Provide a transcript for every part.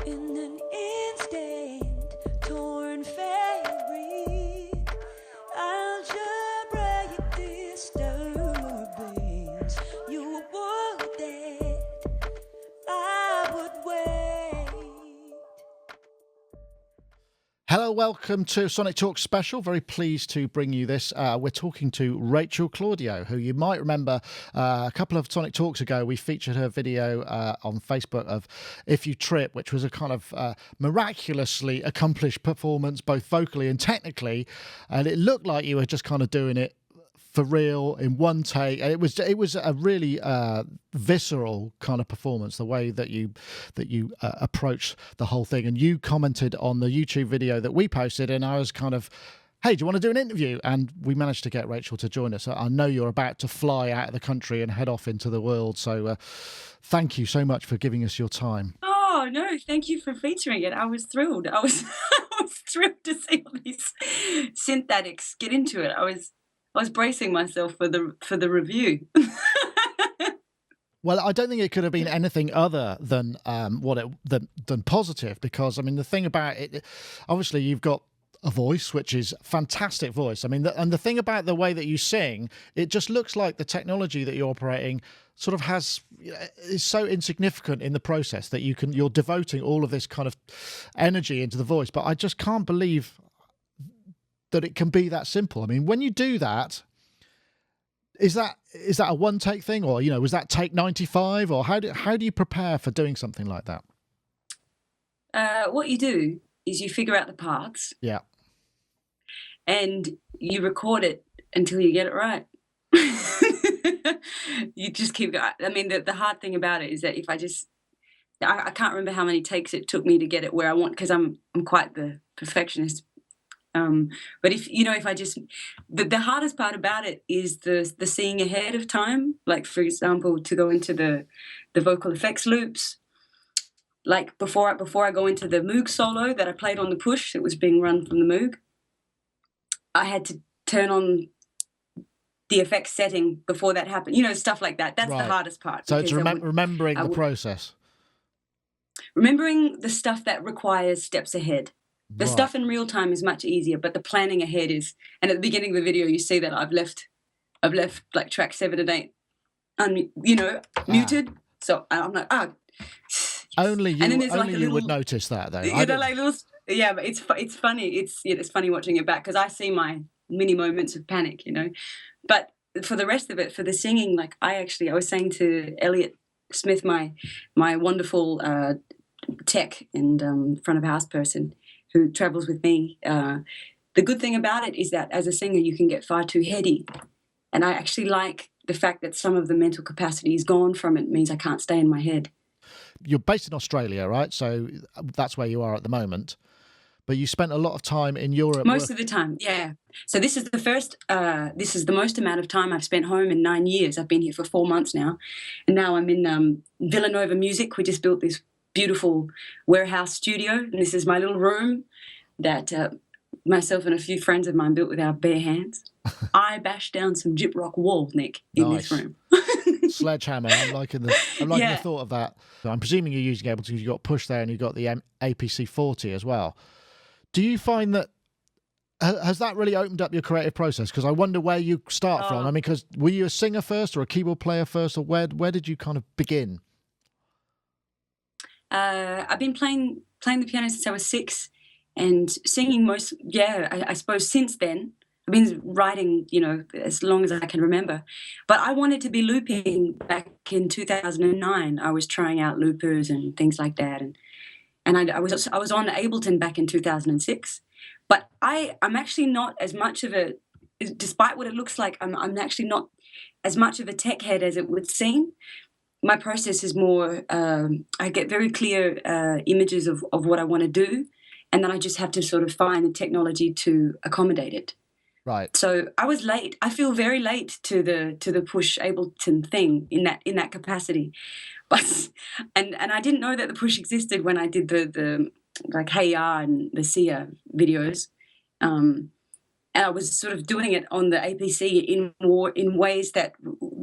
In an instant, torn fabric, algebraic disturbance. You would that I would wait. Hello, welcome to Sonic Talk Special. Very pleased to bring you this. We're talking to Rachel Claudio, who you might remember a couple of Sonic Talks ago. We featured her video on Facebook of If You Trip, which was a kind of miraculously accomplished performance, both vocally and technically. And it looked like you were just kind of doing it for real in one take. It was a really visceral kind of performance, the way that you approach the whole thing. And you commented on the YouTube video that we posted, and I was kind of, hey, do you want to do an interview? And we managed to get Rachel to join us. I know you're about to fly out of the country and head off into the world, so thank you so much for giving us your time. Oh no, thank you for featuring it. I was thrilled. I was I was thrilled to see all these synthetics get into it. I was bracing myself for the review. Well, I don't think it could have been anything other than than positive, because I mean the thing about it, obviously you've got a voice which is fantastic voice. I mean, and the thing about the way that you sing, it just looks like the technology that you're operating sort of is so insignificant in the process that you're devoting all of this kind of energy into the voice. But I just can't believe that it can be that simple. I mean, when you do that, is that a one take thing, or was that take 95, or how do you prepare for doing something like that? What you do is you figure out the parts. Yeah. And you record it until you get it right. You just keep going. I mean, the hard thing about it is that if I can't remember how many takes it took me to get it where I want, because I'm quite the perfectionist. But if I just, the hardest part about it is the seeing ahead of time. Like, for example, to go into the vocal effects loops. Like before I go into the Moog solo that I played on the push, it was being run from the Moog. I had to turn on the effects setting before that happened. Stuff like that. That's right. The hardest part. So it's remembering the process. Remembering the stuff that requires steps ahead. The Right. stuff in real time is much easier, but the planning ahead is. And at the beginning of the video, you see that I've left like track 7 and 8, muted. So I'm like, Only you, and then there's only like a you would little, notice that, though. Yeah, but it's funny. It's funny watching it back, because I see my mini moments of panic, But for the rest of it, for the singing, like I was saying to Elliot Smith, my wonderful tech and front of house person who travels with me, the good thing about it is that as a singer you can get far too heady, and I actually like the fact that some of the mental capacity is gone from it. Means I can't stay in my head. You're based in Australia, right? So that's where you are at the moment. But you spent a lot of time in Europe. Most of the time, yeah. So this is the most amount of time I've spent home in 9 years. I've been here for 4 months now. And now I'm in Villanova Music. We just built this beautiful warehouse studio. And this is my little room that myself and a few friends of mine built with our bare hands. I bashed down some gyprock walls, Nick, in Nice. this room. Sledgehammer. I'm liking the thought of that. So I'm presuming you're using Ableton because you've got push there and you've got the APC 40 as well. Do you find that has that really opened up your creative process? Because I wonder where you start from. I mean, because were you a singer first or a keyboard player first, or where did you kind of begin? I've been playing the piano since I was 6, and singing I suppose since then. I've been writing, as long as I can remember. But I wanted to be looping back in 2009. I was trying out loopers and things like that, and I was on Ableton back in 2006. But I'm actually not as much of a, despite what it looks like, I'm actually not as much of a tech head as it would seem. My process is more, I get very clear images of what I want to do, and then I just have to sort of find the technology to accommodate it. Right. So I was late. I feel very late to the push Ableton thing in that capacity, but and I didn't know that the push existed when I did the like Hey Ya and the Sia videos, and I was sort of doing it on the APC in ways that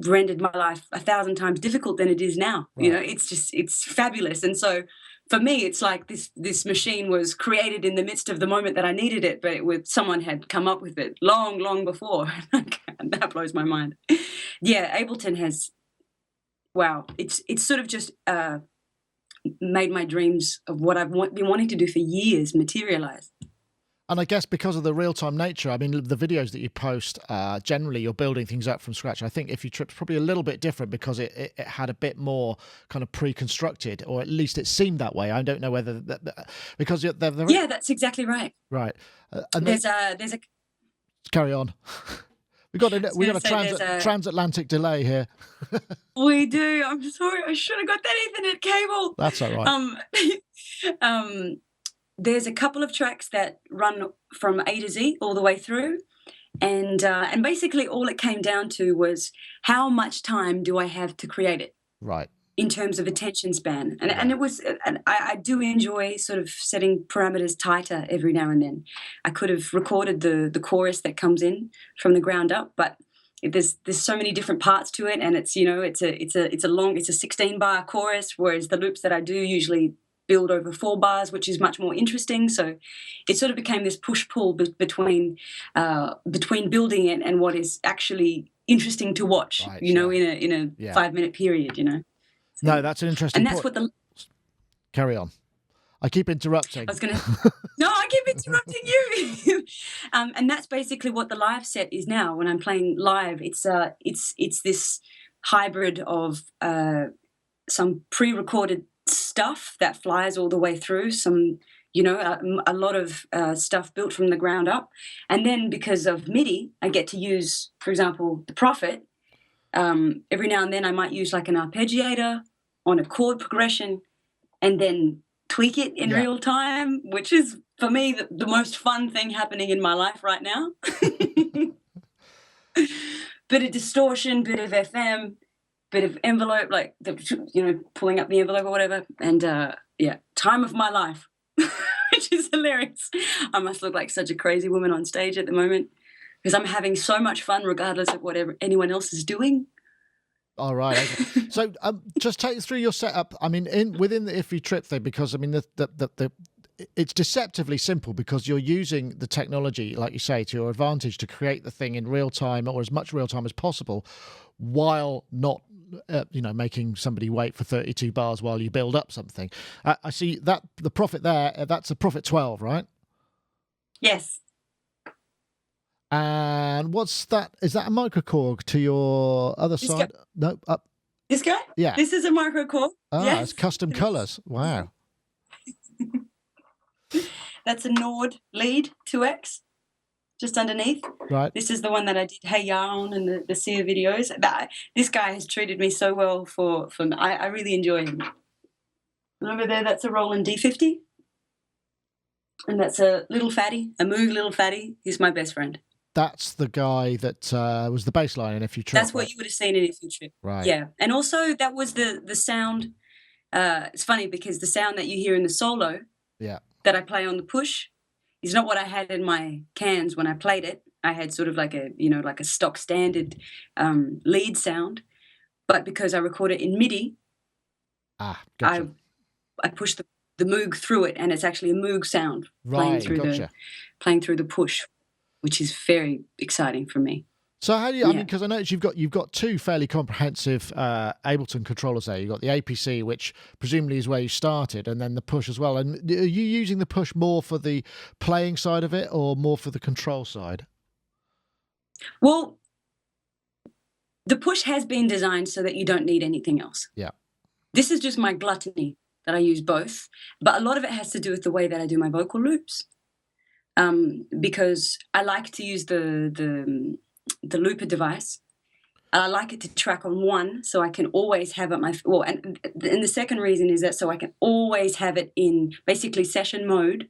rendered my life 1,000 times difficult than it is now. Right. You know, it's fabulous. And so for me, it's like this machine was created in the midst of the moment that I needed it, but someone had come up with it long before. That blows my mind. Yeah, Ableton has, wow, it's sort of just made my dreams of what I've been wanting to do for years materialize. And I guess because of the real-time nature, I mean, the videos that you post, generally you're building things up from scratch. I think If You Trip's probably a little bit different because it had a bit more kind of pre-constructed, or at least it seemed that way. I don't know whether because they're yeah, that's exactly right. Right. And there's a carry on. we got a transatlantic delay here. We do. I'm sorry. I should have got that Ethernet cable. That's all right. There's a couple of tracks that run from A to Z all the way through, and basically all it came down to was how much time do I have to create it, right? In terms of attention span, and it was, and I do enjoy sort of setting parameters tighter every now and then. I could have recorded the chorus that comes in from the ground up, but there's so many different parts to it, and it's, you know, it's a 16-bar chorus, whereas the loops that I do usually build over 4 bars, which is much more interesting. So it sort of became this push-pull between building it and what is actually interesting to watch, right, you know, in a 5-minute period, you know. So, no, that's an interesting point. What the... Carry on. I keep interrupting. No, I keep interrupting you. And that's basically what the live set is now. When I'm playing live, it's this hybrid of some pre-recorded stuff that flies all the way through, some, you know, a lot of stuff built from the ground up, and then because of MIDI I get to use, for example, the Prophet. Every now and then I might use like an arpeggiator on a chord progression and then tweak it in real time, which is for me the most fun thing happening in my life right now. Bit of distortion, bit of FM, bit of envelope, like pulling up the envelope or whatever, and time of my life, which is hilarious. I must look like such a crazy woman on stage at the moment because I'm having so much fun regardless of whatever anyone else is doing. All right. Okay. So just take us through your setup. I mean, within the If You Trip thing, because I mean it's deceptively simple because you're using the technology, like you say, to your advantage to create the thing in real time, or as much real time as possible, while not making somebody wait for 32 bars while you build up something. I see that the Prophet there, that's a Prophet 12, right? Yes. And what's that? Is that a microcorg to your other side? No, up. This guy? Yeah. This is a microcorg. Ah, yes. It's custom colours. Wow. That's a Nord lead 2X. Just underneath. Right. This is the one that I did Hey Ya on and the Sia videos. This guy has treated me so well for I really enjoy him. Remember there, that's a Roland D50. And that's a little fatty, a Moog little fatty. He's my best friend. That's the guy that was the bass line in If You Trip. That's what you would have seen in If You Trip. Right. Yeah. And also that was the sound. It's funny because the sound that you hear in the solo that I play on the push is not what I had in my cans when I played it. I had sort of like a stock standard lead sound, but because I record it in MIDI, gotcha. I push the Moog through it, and it's actually a Moog sound playing through the push, which is very exciting for me. So how do you? I mean, because I noticed you've got 2 fairly comprehensive Ableton controllers there. You've got the APC, which presumably is where you started, and then the push as well. And are you using the push more for the playing side of it, or more for the control side? Well, the push has been designed so that you don't need anything else. Yeah. This is just my gluttony that I use both, but a lot of it has to do with the way that I do my vocal loops, because I like to use the looper device. I like it to track on one, so I can always have it and the second reason is that so I can always have it in basically session mode,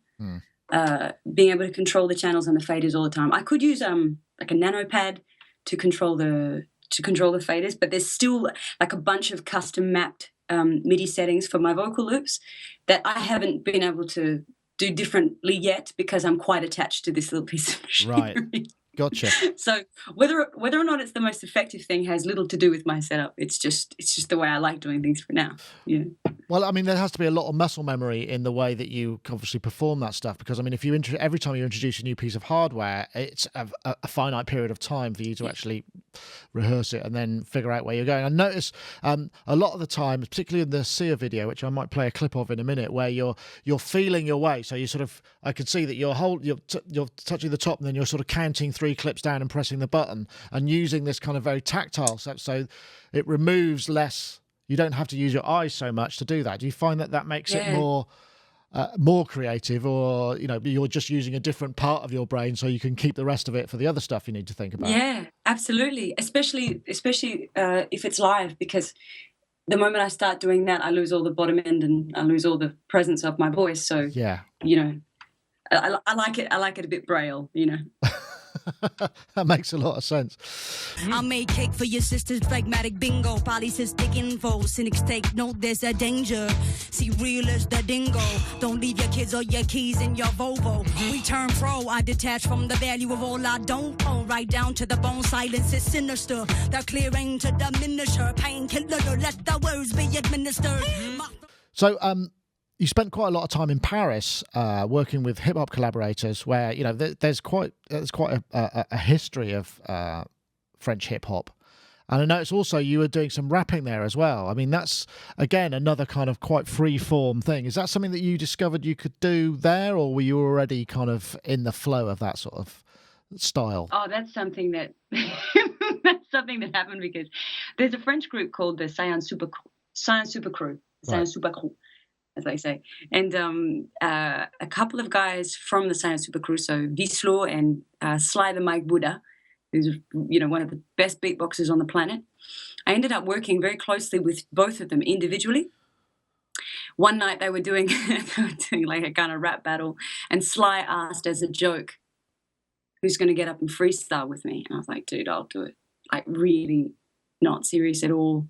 being able to control the channels and the faders all the time. I could use like a nano pad to control the faders, but there's still like a bunch of custom mapped MIDI settings for my vocal loops that I haven't been able to do differently yet because I'm quite attached to this little piece of machinery. Right. Gotcha. So whether or not it's the most effective thing has little to do with my setup. It's just the way I like doing things for now. Yeah. Well, I mean, there has to be a lot of muscle memory in the way that you obviously perform that stuff, because I mean, if you every time you introduce a new piece of hardware, it's a finite period of time for you to actually rehearse it and then figure out where you're going. I notice a lot of the time, particularly in the Sia video, which I might play a clip of in a minute, where you're feeling your way. So you sort of, I can see that you're touching the top, and then you're sort of counting 3 clips down and pressing the button, and using this kind of very tactile, so it removes less. You don't have to use your eyes so much to do that. Do you find that makes it more creative, or you're just using a different part of your brain so you can keep the rest of it for the other stuff you need to think about? Yeah, absolutely. Especially if it's live, because the moment I start doing that, I lose all the bottom end and I lose all the presence of my voice. So yeah, I like it. I like it a bit braille. That makes a lot of sense. I made cake for your sister's pragmatic bingo. Polycystic info, cynics take note, there's a danger. See, real as the dingo. Don't leave your kids or your keys in your Volvo. We turn pro, I detach from the value of all I don't own. Right down to the bone, silence is sinister. The clear aim to diminish her. Painkiller to let the words be administered. So, you spent quite a lot of time in Paris working with hip hop collaborators, where there's quite a history of French hip hop, and I noticed also you were doing some rapping there as well. I mean, that's again another kind of quite free form thing. Is that something that you discovered you could do there, or were you already kind of in the flow of that sort of style? Oh, that's something that happened because there's a French group called the Science Super Crew, as they say, and a couple of guys from the Science Super Crew, so Vislo and Sly the Mike Buddha, who's one of the best beatboxers on the planet. I ended up working very closely with both of them individually. One night they were doing like a kind of rap battle, and Sly asked as a joke, "Who's going to get up and freestyle with me?" And I was like, "Dude, I'll do it." Like, really not serious at all.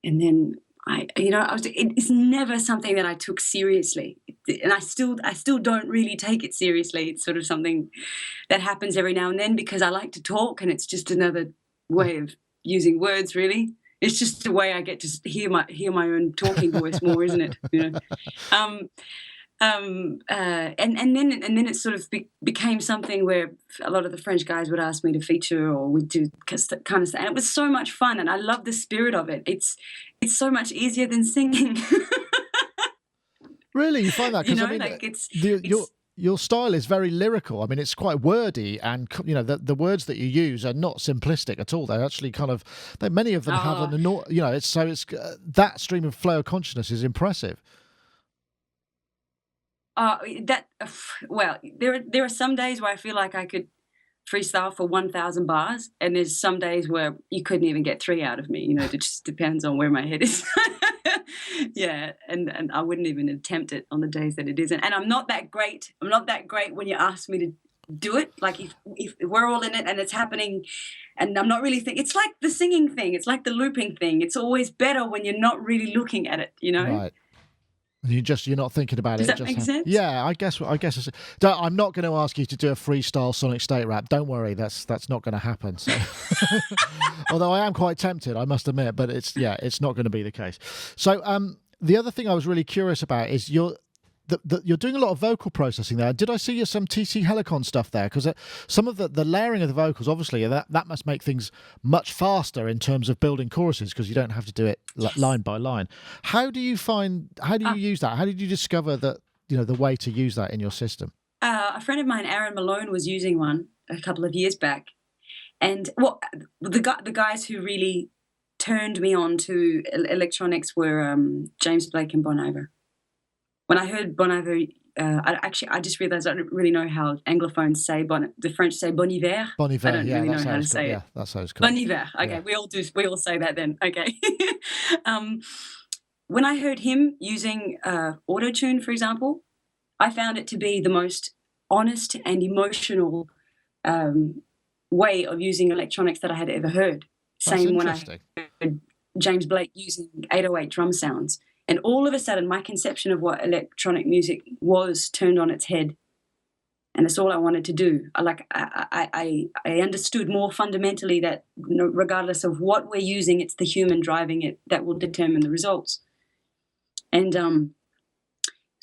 And then it's never something that I took seriously, and I still don't really take it seriously. It's sort of something that happens every now and then because I like to talk, and it's just another way of using words. Really, it's just a way I get to hear my own talking voice more, isn't it? And then it sort of became something where a lot of the French guys would ask me to feature, or we'd do kind of, and it was so much fun, and I love the spirit of it. It's so much easier than singing. Really, you find that? Because your style is very lyrical. I mean, it's quite wordy, and the words that you use are not simplistic at all. They're actually kind of, many of them have it's that stream of flow of consciousness is impressive. There are some days where I feel like I could freestyle for 1,000 bars, and there's some days where you couldn't even get 3 out of me. It just depends on where my head is. Yeah, and I wouldn't even attempt it on the days that it isn't. And I'm not that great when you ask me to do it. Like if we're all in it and it's happening, and I'm not really thinking. It's like the singing thing. It's like the looping thing. It's always better when you're not really looking at it. Right. You're not thinking about it. Does that make sense? Yeah, I guess. I'm not going to ask you to do a freestyle Sonic State rap. Don't worry, that's not going to happen. So. Although I am quite tempted, I must admit, but it's not going to be the case. So the other thing I was really curious about is you're doing a lot of vocal processing there. Did I see some TC Helicon stuff there? Because some of the layering of the vocals, obviously, that must make things much faster in terms of building choruses, because you don't have to do it line by line. How do you use that? How did you discover that the way to use that in your system? A friend of mine, Aaron Malone, was using one a couple of years back, and the guys who really turned me on to electronics were James Blake and Bon Iver. When I heard Bon Iver, I just realised I don't really know how Anglophones say the French say Bon Hiver. Bon Hiver, I don't really know how to say it. Yeah, that sounds correct. Bon Hiver. Okay, yeah. We all say that then. Okay. When I heard him using Autotune, for example, I found it to be the most honest and emotional way of using electronics that I had ever heard. Same when I heard James Blake using 808 drum sounds. And all of a sudden, my conception of what electronic music was turned on its head. And that's all I wanted to do. I understood more fundamentally that, you know, regardless of what we're using, it's the human driving it that will determine the results. And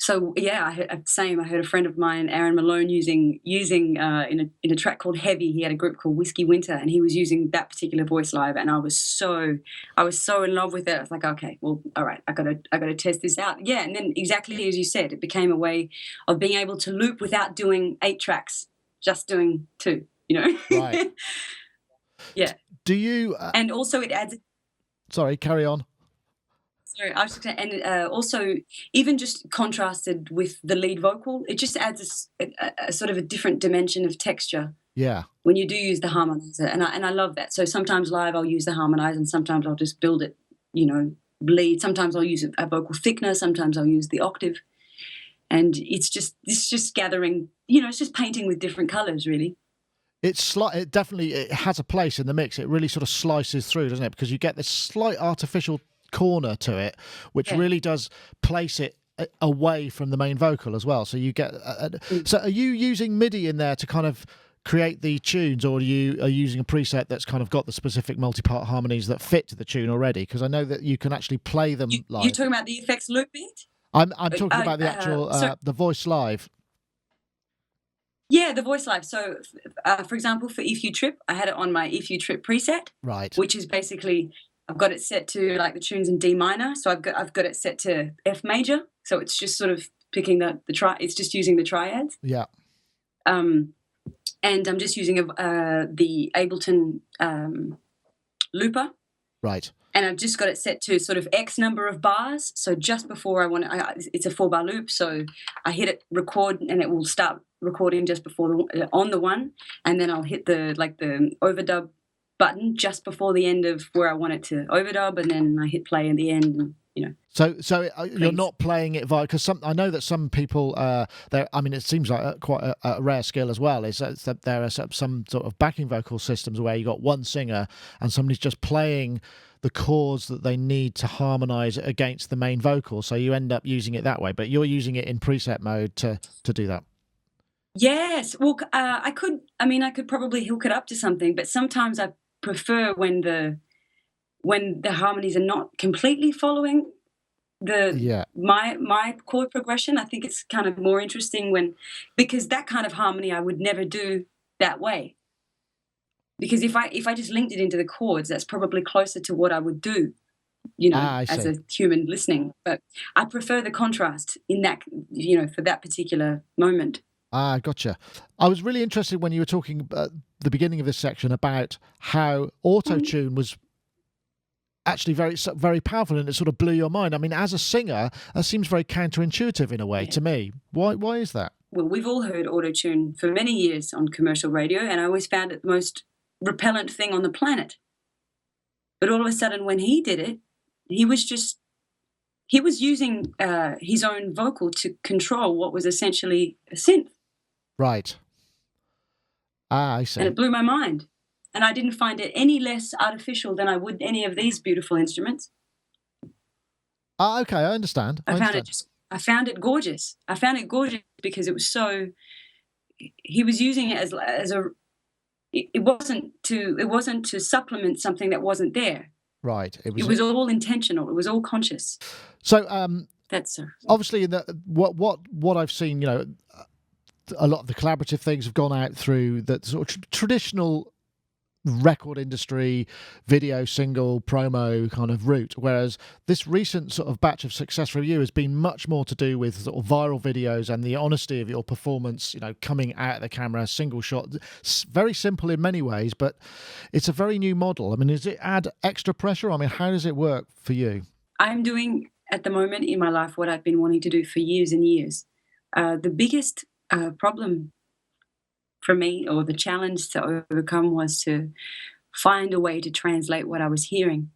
so yeah, I heard a friend of mine, Aaron Malone, using in a track called Heavy. He had a group called Whiskey Winter, and he was using that particular voice live, and I was so in love with it. I was like, okay, well, all right, I gotta test this out. Yeah, and then exactly as you said, it became a way of being able to loop without doing 8 tracks, just doing 2. You know, Right? Yeah. Do you? And also, it adds. Sorry, carry on. Sorry, I was just gonna, and also, even just contrasted with the lead vocal, it just adds a sort of a different dimension of texture. Yeah. When you do use the harmonizer, and I love that. So sometimes live I'll use the harmonizer, and sometimes I'll just build it, you know, lead. Sometimes I'll use a vocal thickener. Sometimes I'll use the octave, and it's just gathering. You know, it's just painting with different colors, really. It definitely it has a place in the mix. It really sort of slices through, doesn't it? Because you get this slight artificial corner to it, which really does place it away from the main vocal as well. So you get. So are you using MIDI in there to kind of create the tunes, or are you using a preset that's kind of got the specific multi-part harmonies that fit to the tune already? Because I know that you can actually play them live. You're talking about the effects loop bit? I'm talking about the actual the voice live. Yeah, the voice live. So, for example, for If You Trip, I had it on my If You Trip preset, Right? Which is basically I've got it set to like the tunes in D minor. So I've got it set to F major. So it's just sort of picking the it's just using the triads. Yeah. And I'm just using the Ableton looper. Right. And I've just got it set to sort of X number of bars. So just before it's a 4-bar loop. So I hit it record, and it will start recording just before on the one, and then I'll hit the overdub button just before the end of where I want it to overdub, and then I hit play at the end. And, you know. So you're not playing it via, because I know that some people I mean, it seems like quite a rare skill as well, is that there are some sort of backing vocal systems where you got one singer and somebody's just playing the chords that they need to harmonize against the main vocal, so you end up using it that way, but you're using it in preset mode to do that. Yes, well, I could probably hook it up to something, but sometimes I prefer when the harmonies are not completely following my chord progression. I think it's kind of more interesting because that kind of harmony I would never do that way. Because if I just linked it into the chords, that's probably closer to what I would do, you know, as a human listening. But I prefer the contrast in that, you know, for that particular moment. Ah, gotcha. I was really interested when you were talking at the beginning of this section about how Autotune was actually very, very powerful, and it sort of blew your mind. I mean, as a singer, that seems very counterintuitive in a way to me. Why is that? Well, we've all heard Autotune for many years on commercial radio, and I always found it the most repellent thing on the planet. But all of a sudden, when he did it, he was using his own vocal to control what was essentially a synth. Right. Ah, I see. And it blew my mind. And I didn't find it any less artificial than I would any of these beautiful instruments. Ah, okay, I understand. I found it gorgeous. I found it gorgeous because it was so. He was using it as a. It wasn't to supplement something that wasn't there. Right. It was all intentional. It was all conscious. So that's obviously in what I've seen, you know, a lot of the collaborative things have gone out through the sort of traditional record industry, video, single, promo kind of route, whereas this recent sort of batch of success for you has been much more to do with sort of viral videos and the honesty of your performance, you know, coming out of the camera, single shot. It's very simple in many ways, but it's a very new model. I mean, does it add extra pressure? I mean, how does it work for you? I'm doing at the moment in my life what I've been wanting to do for years and years. The biggest problem for me, or the challenge to overcome, was to find a way to translate what I was hearing.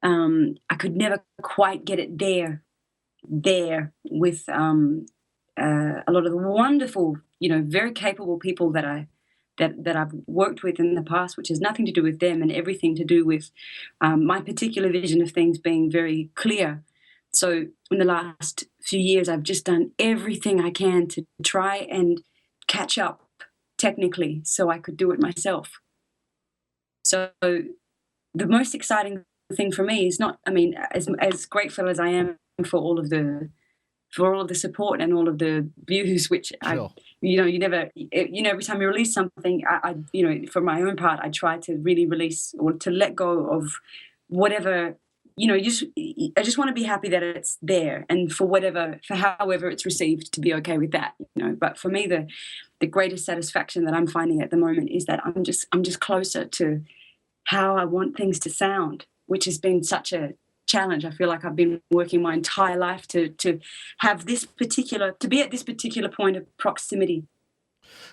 I could never quite get it there with a lot of the wonderful, you know, very capable people that I've worked with in the past, which has nothing to do with them and everything to do with my particular vision of things being very clear. So in the last few years, I've just done everything I can to try and catch up technically so I could do it myself. So the most exciting thing for me is not, I mean, as grateful as I am for all of the support and all of the views, which Sure. every time you release something, I for my own part, I try to really release or to let go of whatever, I just want to be happy that it's there, and for however it's received, to be okay with that, But for me, the greatest satisfaction that I'm finding at the moment is that I'm just closer to how I want things to sound, which has been such a challenge. I feel like I've been working my entire life to have be at this particular point of proximity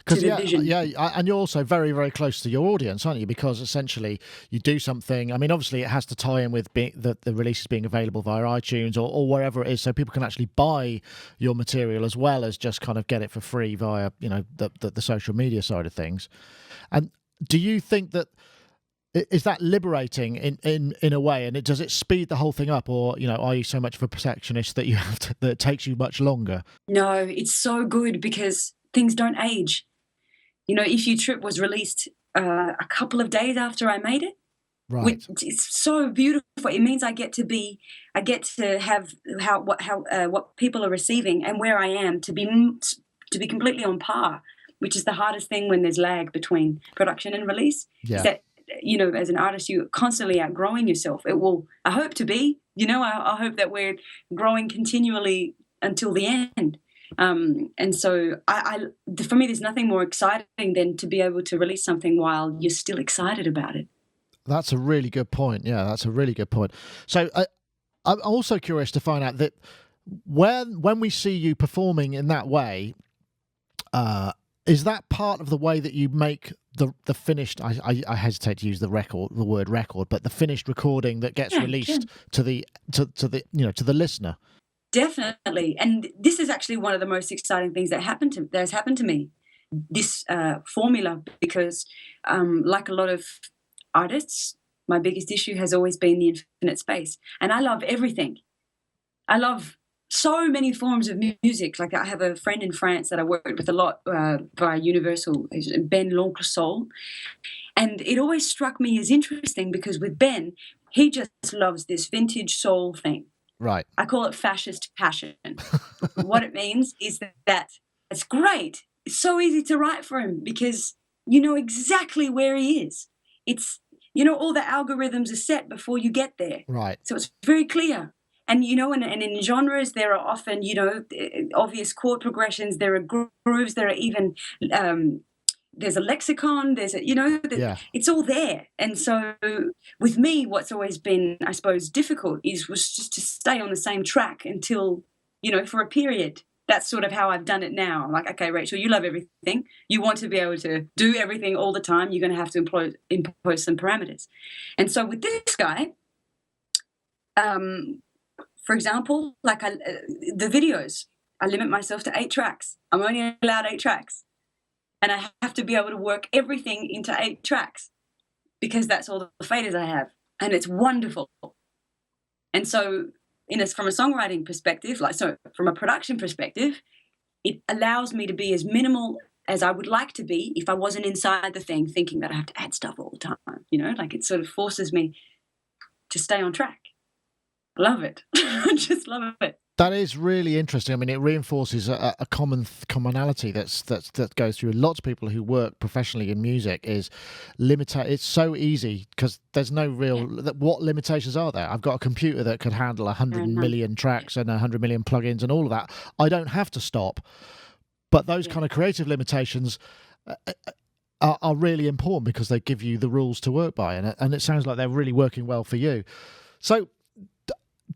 to the vision. And you're also very, very close to your audience, aren't you? Because essentially you do something. I mean, obviously it has to tie in with the releases being available via iTunes or wherever it is, so people can actually buy your material as well as just kind of get it for free via the social media side of things. And do you think that is that liberating in a way, and does it speed the whole thing up, or are you so much of a perfectionist that that it takes you much longer? No, it's so good because things don't age. If You Trip was released a couple of days after I made it. Right. It's so beautiful. It means I get to have what people are receiving and where I am to be completely on par, which is the hardest thing when there's lag between production and release. Yeah. Is that, as an artist, you're constantly outgrowing yourself. I hope to be, I hope that we're growing continually until the end. And so for me, there's nothing more exciting than to be able to release something while you're still excited about it. That's a really good point. Yeah, that's a really good point. So I'm also curious to find out that when we see you performing in that way, is that part of the way that you make the finished? I hesitate to use the word record, but the finished recording that gets released to the listener. Definitely, and this is actually one of the most exciting things that has happened to me. This formula, because like a lot of artists, my biggest issue has always been the infinite space, and I love everything. I love so many forms of music. Like, I have a friend in France that I worked with a lot via Universal, Ben L'Oncle Soul, and it always struck me as interesting because with Ben, he just loves this vintage soul thing. Right. I call it fascist passion. What it means is that it's great. It's so easy to write for him because you know exactly where he is. It's, all the algorithms are set before you get there. Right. So it's very clear. And, and in genres, there are often, obvious chord progressions. There are grooves. There are even, there's a lexicon. There's it's all there. And so with me, what's always been, I suppose, difficult was just to stay on the same track until, for a period. That's sort of how I've done it now. I'm like, okay, Rachel, you love everything. You want to be able to do everything all the time. You're going to have to impose some parameters. And so with this guy, for example, like the videos, I limit myself to 8 tracks. I'm only allowed 8 tracks. And I have to be able to work everything into 8 tracks because that's all the faders I have. And it's wonderful. And so from a songwriting perspective, from a production perspective, it allows me to be as minimal as I would like to be if I wasn't inside the thing thinking that I have to add stuff all the time. Like, it sort of forces me to stay on track. Love it. I just love it. That is really interesting. I mean, it reinforces a commonality that goes through lots of people who work professionally in music. Is it's so easy because there's no real. What limitations are there? I've got a computer that could handle 100 million tracks and 100 million plugins and all of that. I don't have to stop. But those kind of creative limitations are really important because they give you the rules to work by, and it sounds like they're really working well for you. So,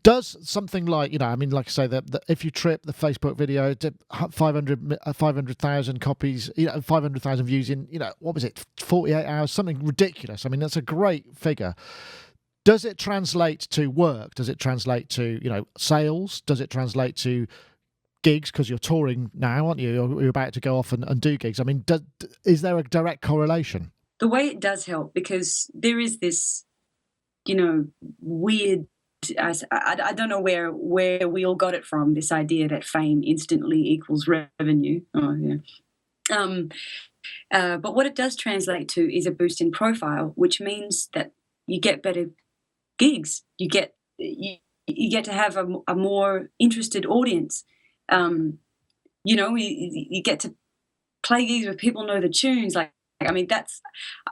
does something like, like I say, that If You Trip, the Facebook video, did 500,000 copies, 500,000 views in, what was it, 48 hours, something ridiculous. I mean, that's a great figure. Does it translate to work? Does it translate to, sales? Does it translate to gigs? Because you're touring now, aren't you? You're about to go off and do gigs. I mean, is there a direct correlation? The way it does help, because there is this, weird, I don't know where we all got it from, this idea that fame instantly equals revenue. Oh, yeah. Um, but what it does translate to is a boost in profile, which means that you get better gigs. You get to have a more interested audience. You get to play gigs where people know the tunes. Like I mean,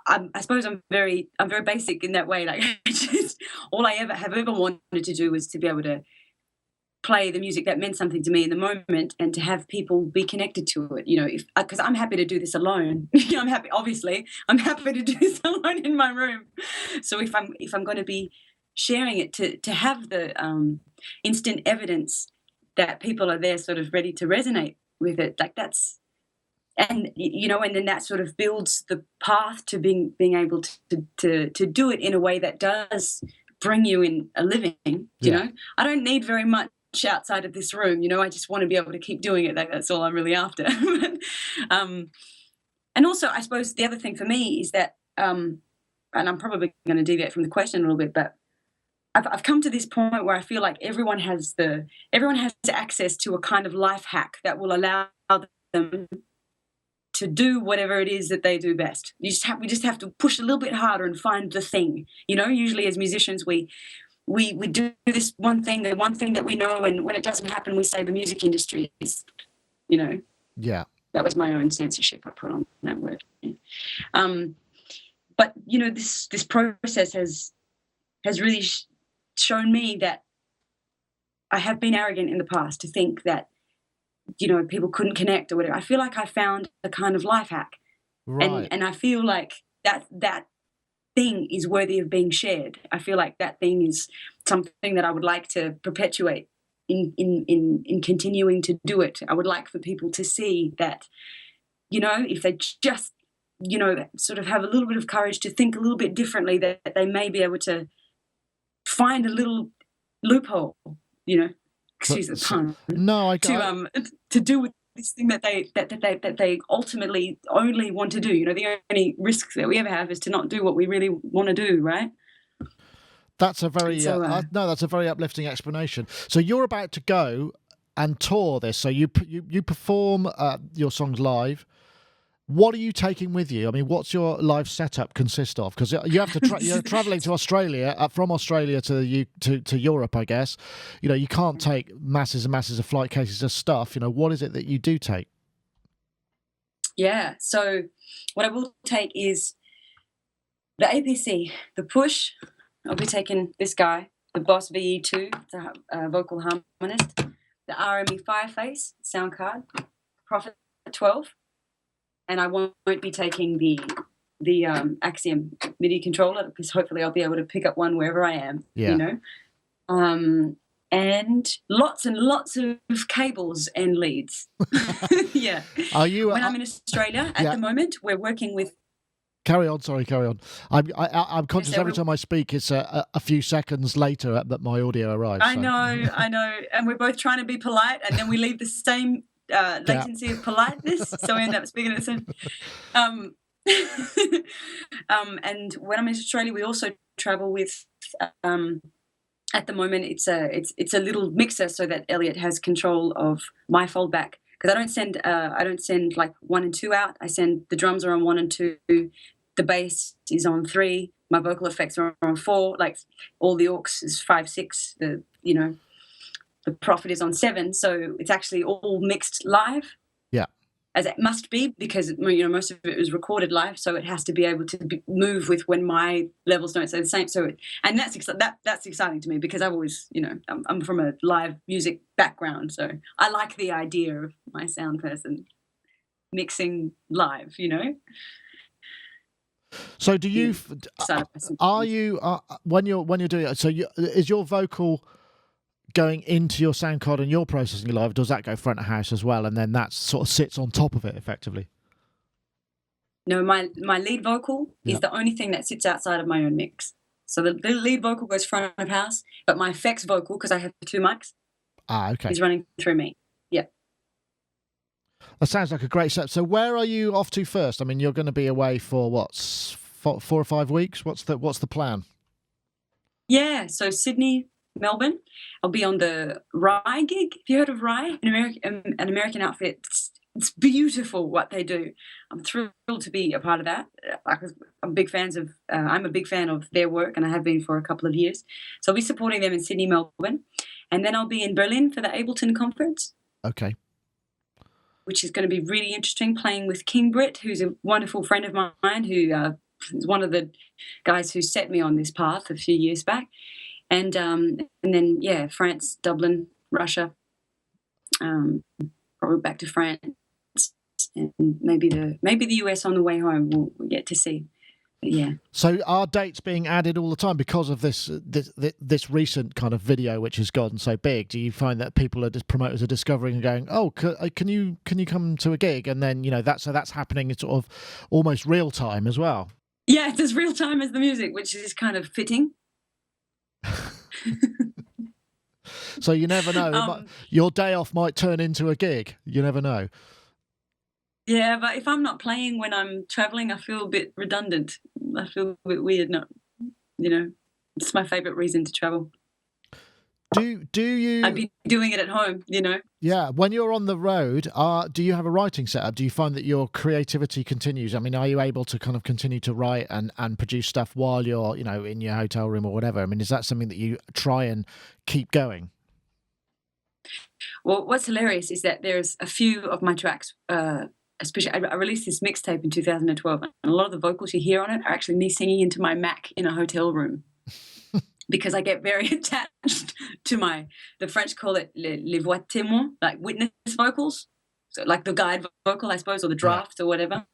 I suppose I'm very basic in that way. Like just all I have ever wanted to do was to be able to play the music that meant something to me in the moment, and to have people be connected to it. Because I'm happy to do this alone. I'm happy to do this alone in my room. So if I'm going to be sharing it, to have the instant evidence that people are there, sort of ready to resonate with it, like that's. And then that sort of builds the path to being able to do it in a way that does bring you in a living. I don't need very much outside of this room. I just want to be able to keep doing it. That's all I'm really after. And also, I suppose the other thing for me is that, and I'm probably going to deviate from the question a little bit, but I've come to this point where I feel like everyone has access to a kind of life hack that will allow them to do whatever it is that they do best. We just have to push a little bit harder and find the thing. Usually as musicians, we do this one thing, the one thing that we know, and when it doesn't happen, we say the music industry is, Yeah. That was my own censorship I put on that word. But this process has really shown me that I have been arrogant in the past to think that people couldn't connect or whatever. I feel like I found a kind of life hack, Right. And I feel like that thing is worthy of being shared. I feel like that thing is something that I would like to perpetuate in continuing to do it. I would like for people to see that, if they just, sort of have a little bit of courage to think a little bit differently, that they may be able to find a little loophole, excuse the pun. No, to do with this thing that they ultimately only want to do. The only risk that we ever have is to not do what we really want to do, right? That's a very that's a very uplifting explanation. So you're about to go and tour this. So you perform your songs live. What are you taking with you? I mean, what's your live setup consist of? Because you have to you're traveling to Australia, from Australia to Europe, I guess. You can't take masses and masses of flight cases of stuff. What is it that you do take? Yeah. So what I will take is the APC, the push. I'll be taking this guy, the Boss VE2, the vocal harmonist, the RME Fireface sound card, Prophet 12. And I won't be taking the Axiom MIDI controller, because hopefully I'll be able to pick up one wherever I am. Yeah. And lots of cables and leads. Yeah. Are you? When I'm in Australia at the moment, we're working with. Carry on. Sorry, carry on. I'm conscious every time I speak, it's a few seconds later that my audio arrives. I know, and we're both trying to be polite, and then we leave the same latency of politeness, so we end up speaking at the same. And when I'm in Australia, we also travel with. At the moment, it's a little mixer, so that Elliot has control of my foldback, because I don't send like 1 and 2 out. I send the drums are on 1 and 2, the bass is on 3, my vocal effects are on 4, like all the aux is 5, 6. The Prophet is on 7, so it's actually all mixed live. Yeah, as it must be, because most of it was recorded live, so it has to be able to move with when my levels don't stay the same. So that's exciting to me, because I've always I'm from a live music background, so I like the idea of my sound person mixing live. So do you? Are you when you're doing it? So is your vocal going into your sound card and you're processing live? Does that go front of house as well, and then that sort of sits on top of it effectively? No, my lead vocal is the only thing that sits outside of my own mix. So the lead vocal goes front of house, but my effects vocal, because I have 2 mics, is running through me. Yeah. That sounds like a great set. So where are you off to first? I mean, you're going to be away for 4 or 5 weeks. What's the plan? Yeah, so Sydney, Melbourne. I'll be on the Rye gig. Have you heard of Rye? An American outfit it's beautiful what they do. I'm thrilled to be a part of that. I'm a big fan of their work, and I have been for a couple of years. So I'll be supporting them in Sydney, Melbourne, and then I'll be in Berlin for the Ableton conference. Okay. Which is going to be really interesting, playing with King Britt, who's a wonderful friend of mine, who is one of the guys who set me on this path a few years back. And then France, Dublin, Russia, probably back to France, and maybe the US on the way home. We'll get to see. But yeah. So are dates being added all the time because of this recent kind of video which has gotten so big? Do you find that promoters are discovering and going, oh, can you come to a gig? And then that's happening in sort of almost real time as well. Yeah, it's as real time as the music, which is kind of fitting. So you never know. Your day off might turn into a gig. You never know. Yeah, but if I'm not playing when I'm traveling, I feel a bit redundant. I feel a bit weird. It's my favorite reason to travel. Do you? I'd be doing it at home, Yeah. When you're on the road, do you have a writing setup? Do you find that your creativity continues? I mean, are you able to kind of continue to write and produce stuff while you're, in your hotel room or whatever? I mean, is that something that you try and keep going? Well, what's hilarious is that there's a few of my tracks, especially I released this mixtape in 2012, and a lot of the vocals you hear on it are actually me singing into my Mac in a hotel room. Because I get very attached to the French call it les voix témoins, like witness vocals, so like the guide vocal, I suppose, or the draft or whatever.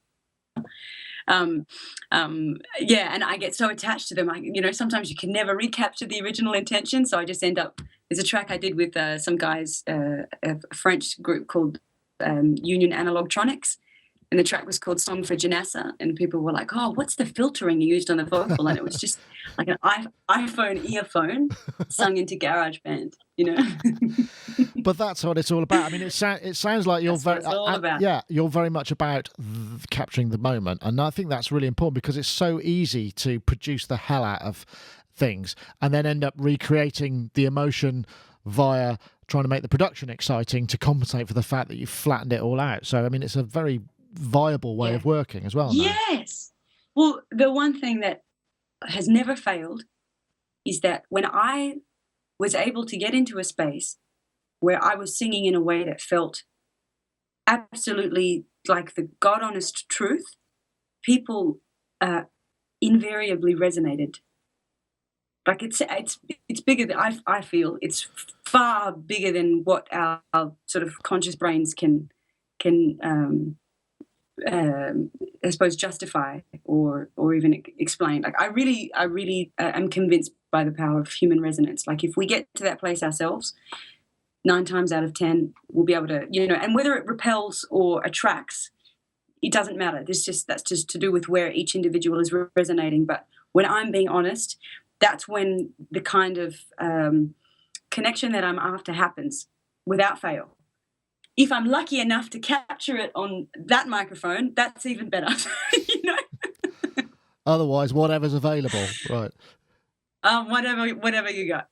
And I get so attached to them. Sometimes you can never recapture the original intention, so I just end up. There's a track I did with some guys, a French group called Union Analogtronics. And the track was called Song for Janessa, and people were like, oh, what's the filtering you used on the vocal? And it was just like an iPhone earphone sung into GarageBand, But that's what it's all about. I mean, it sounds like you're you're very much about capturing the moment. And I think that's really important because it's so easy to produce the hell out of things and then end up recreating the emotion via trying to make the production exciting to compensate for the fact that you've flattened it all out. So, I mean, it's a very viable way of working as well. Yes. Well, the one thing that has never failed is that when I was able to get into a space where I was singing in a way that felt absolutely like the God honest truth, people invariably resonated. Like it's bigger than I feel it's far bigger than what our sort of conscious brains can I suppose justify or even explain. Like I really am convinced by the power of human resonance. Like if we get to that place ourselves, 9 times out of 10 we'll be able to, and whether it repels or attracts, it doesn't matter. That's just to do with where each individual is resonating. But when I'm being honest, that's when the kind of connection that I'm after happens without fail. If I'm lucky enough to capture it on that microphone, that's even better. Otherwise, whatever's available, right? Whatever you got.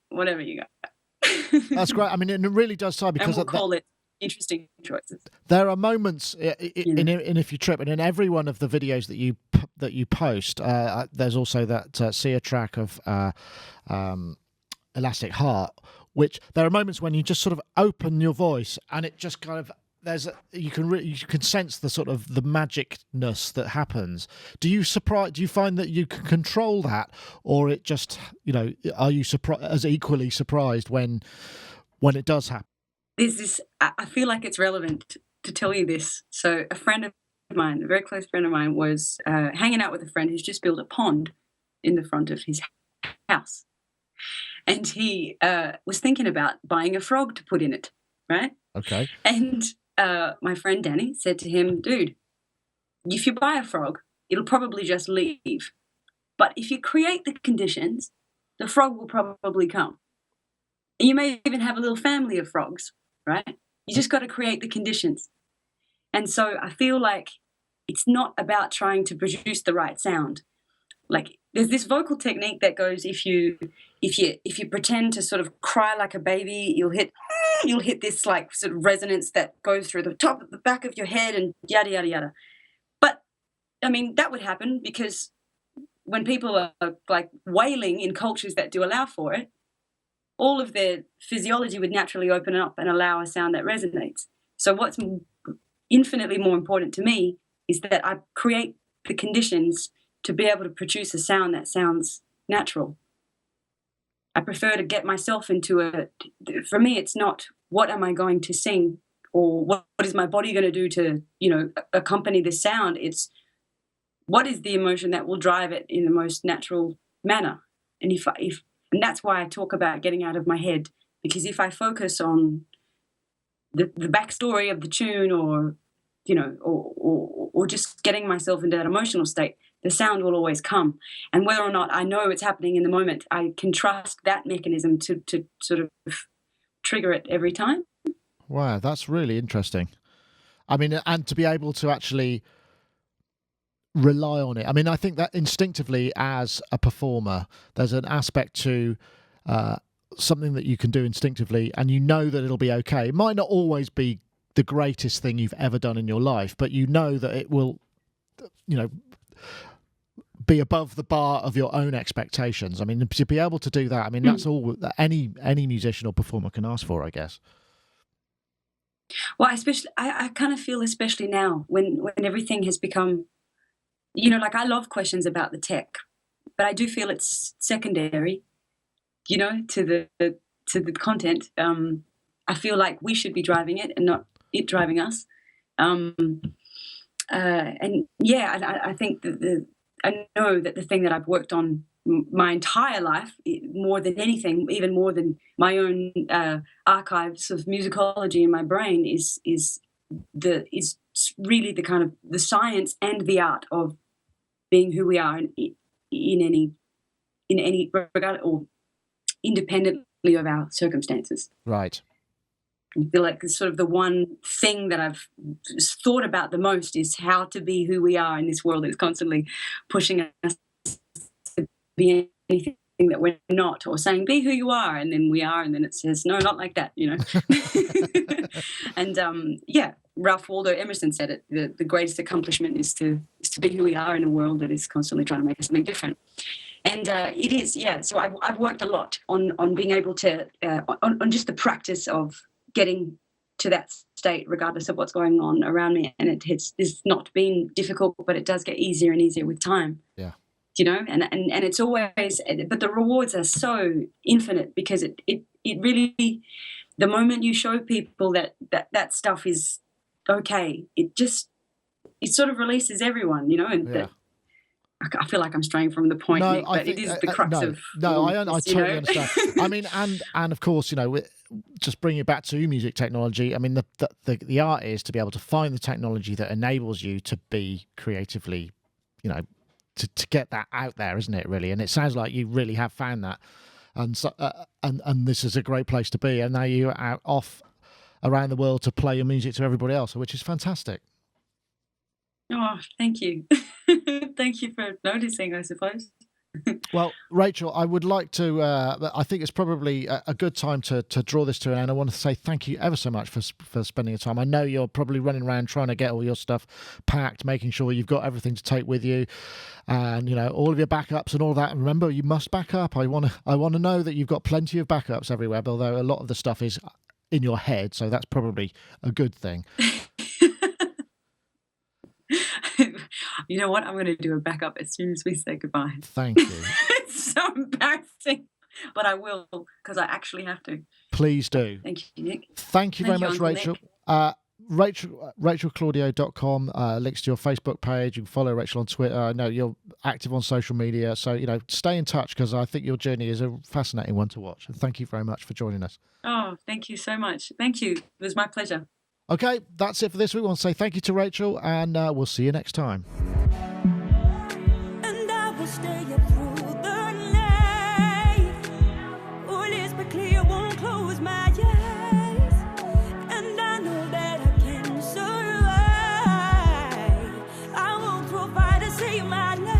That's great. I mean, it really does tie because and we'll call it interesting choices. There are moments in If You Trip, and in every one of the videos that you post, there's also that Sia track of Elastic Heart, which there are moments when you just sort of open your voice and it just kind of you can sense the sort of the magicness that happens. Do you find that you can control that, or it just are you as equally surprised when it does happen? There's this. I feel like it's relevant to tell you this. So a friend of mine, a very close friend of mine, was hanging out with a friend who's just built a pond in the front of his house. And he was thinking about buying a frog to put in it, right? Okay. And my friend Danny said to him, dude, if you buy a frog, it'll probably just leave. But if you create the conditions, the frog will probably come. And you may even have a little family of frogs, right? You just got to create the conditions. And so I feel like it's not about trying to produce the right sound. Like there's this vocal technique that goes, if you if you pretend to sort of cry like a baby, you'll hit this like sort of resonance that goes through the top of the back of your head and yada yada yada. But I mean, that would happen because when people are like wailing in cultures that do allow for it, all of their physiology would naturally open up and allow a sound that resonates. So what's infinitely more important to me is that I create the conditions to be able to produce a sound that sounds natural. I prefer to get myself into for me, it's not what am I going to sing or what is my body going to do to, accompany this sound. It's what is the emotion that will drive it in the most natural manner. And and that's why I talk about getting out of my head, because if I focus on the backstory of the tune or just getting myself into that emotional state, the sound will always come. And whether or not I know it's happening in the moment, I can trust that mechanism to sort of trigger it every time. Wow, that's really interesting. I mean, and to be able to actually rely on it. I mean, I think that instinctively as a performer, there's an aspect to something that you can do instinctively and you know that it'll be okay. It might not always be the greatest thing you've ever done in your life, but you know that it will, be above the bar of your own expectations. I mean, to be able to do that, I mean, that's all that any musician or performer can ask for, I guess. Well, especially, I kind of feel, especially now when everything has become, like I love questions about the tech, but I do feel it's secondary, to the content. I feel like we should be driving it and not it driving us. And yeah, I think that I know that the thing that I've worked on my entire life, more than anything, even more than my own archives of musicology in my brain, is really the kind of the science and the art of being who we are in any regard or independently of our circumstances. Right. I feel like it's sort of the one thing that I've thought about the most is how to be who we are in this world that's constantly pushing us to be anything that we're not, or saying be who you are, and then we are, and then it says no, not like that, And yeah, Ralph Waldo Emerson said it: the greatest accomplishment is to be who we are in a world that is constantly trying to make us something different. And it is, yeah. So I've worked a lot on being able to on just the practice of getting to that state regardless of what's going on around me, and it's not been difficult, but it does get easier and easier with time. Yeah. And it's always, but the rewards are so infinite, because it really, the moment you show people that stuff is okay, it sort of releases everyone, and yeah. I feel like I'm straying from the point, no, Nick, but it is the crux of. No, I totally understand. I mean, and of course, just bringing it back to music technology. I mean, the art is to be able to find the technology that enables you to be creatively, to get that out there, isn't it? Really, and it sounds like you really have found that, and so, and this is a great place to be. And now you're out off around the world to play your music to everybody else, which is fantastic. Oh, thank you. Thank you for noticing, I suppose. Well, Rachel, I would like to, I think it's probably a good time to draw this to an end. I want to say thank you ever so much for spending your time. I know you're probably running around trying to get all your stuff packed, making sure you've got everything to take with you, and all of your backups and all that. And remember, you must back up. I want to know that you've got plenty of backups everywhere, although a lot of the stuff is in your head, so that's probably a good thing. You know what? I'm going to do a backup as soon as we say goodbye. Thank you. It's so embarrassing, but I will, because I actually have to. Please do. Thank you, Nick. Thank you very much, Rachel. RachelClaudio.com, links to your Facebook page. You can follow Rachel on Twitter. I know you're active on social media, so stay in touch, because I think your journey is a fascinating one to watch. And thank you very much for joining us. Oh, thank you so much. Thank you. It was my pleasure. Okay, that's it for this week. We want to say thank you to Rachel, and we'll see you next time. And I will stay up through the night. All is but clear, won't close my eyes. And I know that I can survive. I won't provide to save my life.